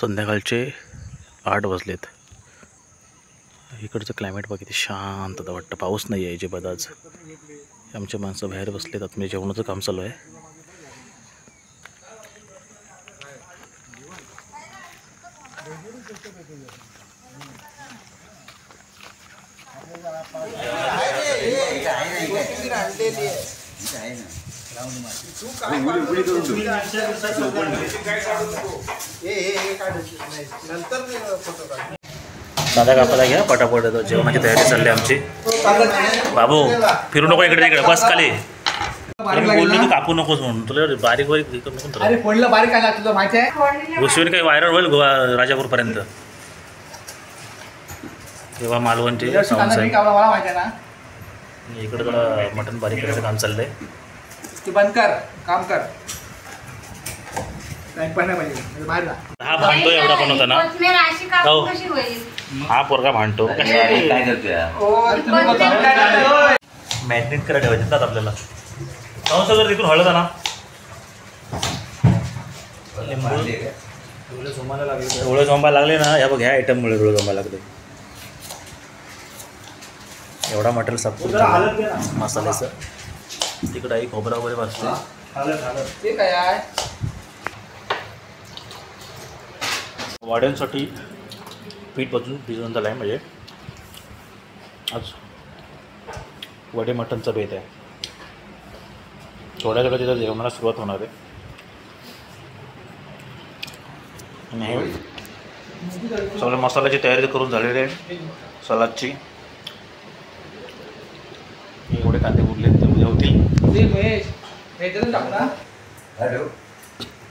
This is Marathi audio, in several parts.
संध्याकाळचे 8 वाजलेत. इकडचं क्लायमेट बघ किती शांतता वाटतं. पाऊस नाही आहे अजिबात आज. आमचे माणसं बाहेर बसलेत. आतमध्ये जेवणाचं काम चालू आहे. दादा कापाला घ्या पटापट. जेवणाची तयारी चालली आमची. बाबू फिरू नको इकडे तिकडे, बस खाली. बोललो तू कापू नकोस म्हणून. तुला बारीक बारीक गोष्टी काही व्हायरल होईल राजापूरपर्यंत. तेव्हा मालवणचे इकडे थोडं मटण बारीक करायचं काम चाललंय. बंद कर, काम कर. हा भांडतो एवढा पण होता ना. हा पोरगा भांडतो. मॅग्नेट करायला ठेवायचे आपल्याला. सगळं तिथून हळद ना. डोळे झोंबा लागले ना. या बघ ह्या आयटममुळे डोळे झोंबा लागले. एवढा मटेरियल साफ मसाल्याचं. तिकडे आई खोबरा वगैरे भाजते. वाड्यांसाठी पीठ भिजवून झालं आहे. म्हणजे आज वडे मटणचा बेत आहे. थोड्या तिथं जेवणाला सुरुवात होणार आहे. आणि हे सगळं मसाल्याची तयारी करून झालेली आहे. सलादची एवढे कांदे उरले ते उद्या होतील.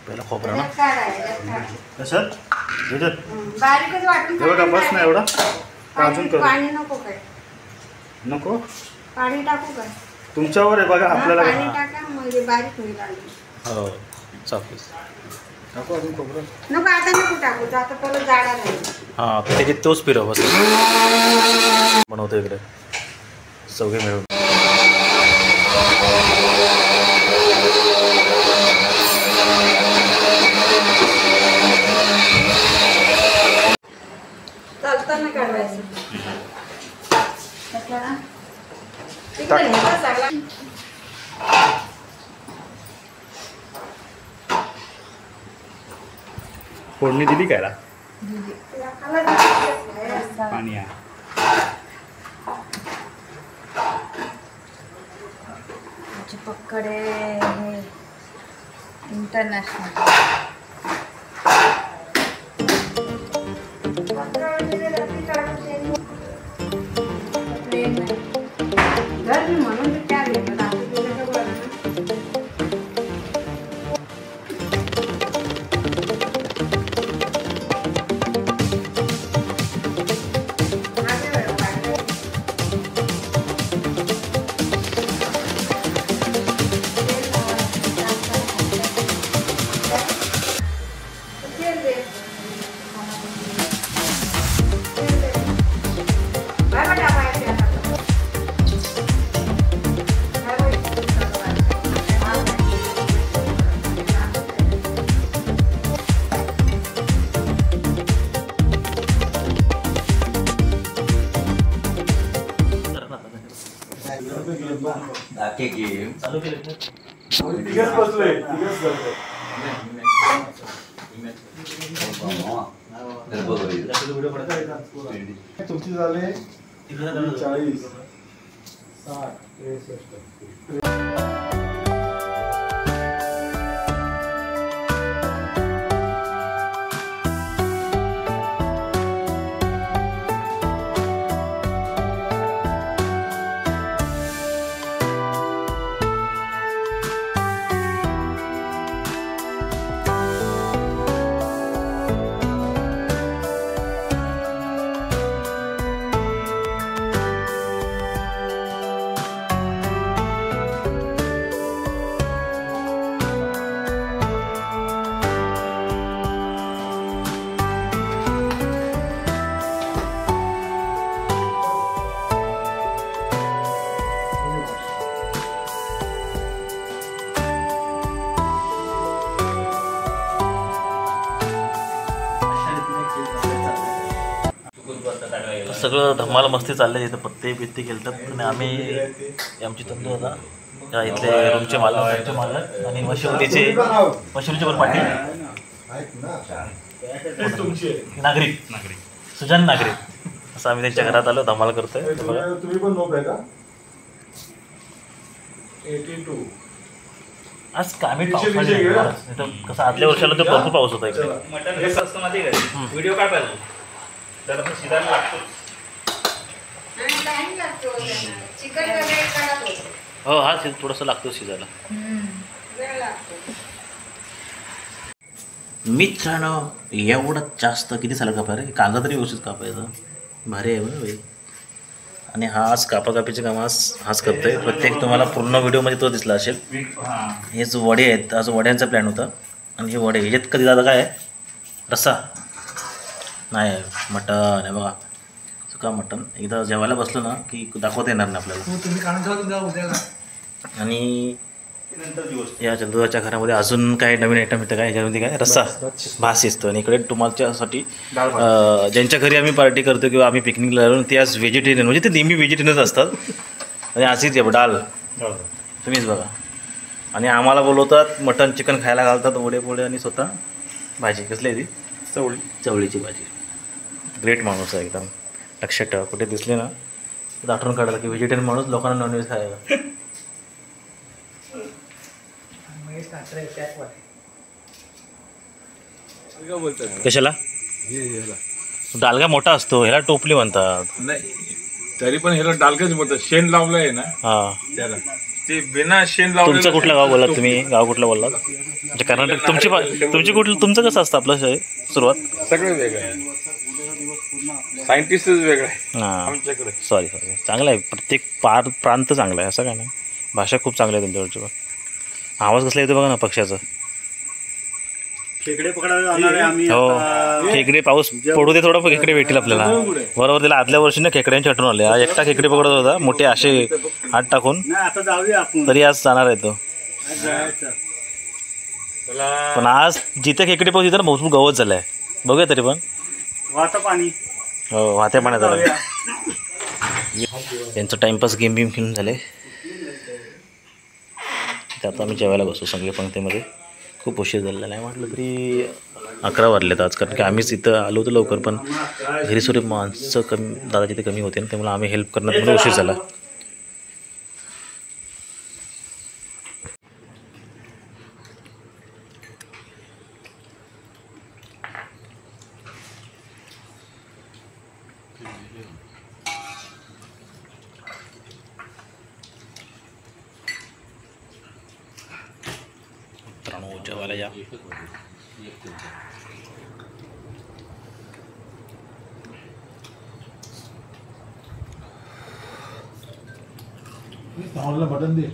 पहिला खोबरा ना कसं एवढा बस ना. एवढा अजून पाणी नको काय? नको पाणी टाकू काय? तुमच्यावर आहे बघा. आपल्याला पाणी टाका म्हणजे बारीक होईल. हो चालेल. नको अजून खोबरं नको, आता नको टाकू. आता परत जाडा नाही. हां त्याच्यात तोच पिरव बस बनवतो इकडे चौघे मिळून. चालताना काढवायचं. फोडणी दिली काय पाणी पक्कडे इंटरनॅशनल. म्हणून चालू केले तुमची झाले 40 60 63. सगळं धमाल मस्ती चालले इथं पत्ते बित्ते खेळतात आणि आम्ही आमची तंदू होता त्या इथले रूमचे मालक त्यांचे मालक आणि मशिवलीचे पण पाटील नागरिक सुजान नागरिक असं आम्ही त्यांच्या घरात आलो धमाल करतोय. तुम्ही पण नोक आहे का 82 आज कामी पाऊस कसं आदल्या वर्षाला तर भरपूर पाऊस होता इकडे. मटन कसं असतं माहिती आहे का व्हिडिओ काय पाहिजे तर आपण शिजायला लागतो आणि टाइम लागतो चिकन वगैरे कडक होतं. हो हा थोडंसं लागतो शिजायला. वेळ लागतो. मित्रांनो एवढं जास्त किती साला कापा रे कांदा तरी व्यवस्थित कापायचा भारी आहे बरं भाई. आणि हा आज कापाकापीचे काम हाच करतोय. प्रत्येक तुम्हाला पूर्ण व्हिडिओमध्ये तो दिसला असेल. हेच वडे आहेत आज वड्यांचा प्लॅन होता आणि हे वडे ह्याच्यात कधी दादा काय आहे रस्सा नाही मटण आहे बघा सुका मटण. एकदा जेवायला बसलो ना की दाखवता येणार नाही आपल्याला. तुम्ही काढून आणि या चंदुराच्या घरामध्ये अजून काय नवीन आयटम येतं काय ह्याच्यामध्ये काय रस्सा भात शिजतो. आणि इकडे तुमच्यासाठी ज्यांच्या घरी आम्ही पार्टी करतो किंवा आम्ही पिकनिकला जाऊन ते आज व्हेजिटेरियन म्हणजे ते नेहमी व्हेजिटेरियनच असतात आणि अशीच आहे डाल तुम्हीच बघा. आणि आम्हाला बोलवतात मटन चिकन खायला घालतात वडे पोळे आणि स्वतः भाजी कसली आहे ती चवळीची भाजी. ग्रेट माणूस आहे एकदम. लक्षात ठेवा कुठे दिसले ना तर आठवण काढायला की व्हेजिटेरियन माणूस लोकांना नॉनव्हेज खायला. कशाला डालगा मोठा असतो ह्याला टोपली म्हणतात. नाही तरी पण ह्याला डालकच बोलतात. शेण लावलं आहे ना हा त्याला ते बिना शेण लावलं. तुमचं कुठलं गाव बोललात तुम्ही गाव कुठलं बोललात म्हणजे कर्नाटक तुमची कुठलं तुमचं कसं असतं आपलं सुरुवात सगळं वेगळं आहे. सायंटिस्टच वेगळं आहे हां आमच्याकडे. सॉरी चांगलं आहे. प्रत्येक प्रांत चांगला आहे असं काय नाही. भाषा खूप चांगली आहे तुमच्याकडची. पण आवाज कसला येतो बघा ना पक्ष्याचा. खेकडे पकडायला जाणार आहे आम्ही. हो खेकडे पाऊस पडू दे थोडा खेकडे भेटतील आपल्याला. बरोबर त्याला आदल्या वर्षी ना खेकड्यांची आठवण आली. आज एकटा खेकडे पकडत होता मोठे असे हात टाकून आता जाऊया आपण. तरी आज जाणार आहे तो. पण आज जिथे खेकडे पाऊस तिथं ना भरपूर गवत झालं आहे बघूया तरी पण वाहतं पाणी. हो वाहत्या पाण्यात झालं. त्यांचं टाइमपास गेम बिम खेळून झाले. ते आता आम्ही जेवायला बसू सगळे पंक्तीमध्ये. खूप उशीर झालेला नाही म्हटलं तरी 11 वाजलेत आज कारण की आम्हीच इथं आलो होतो लवकर पण घरी सुरू माणसं कमी दादा तिथे कमी होते ना त्यामुळे आम्ही हेल्प करण्यात मला उशीर झाला. मित्रांनो जेवायला या. मटन दे.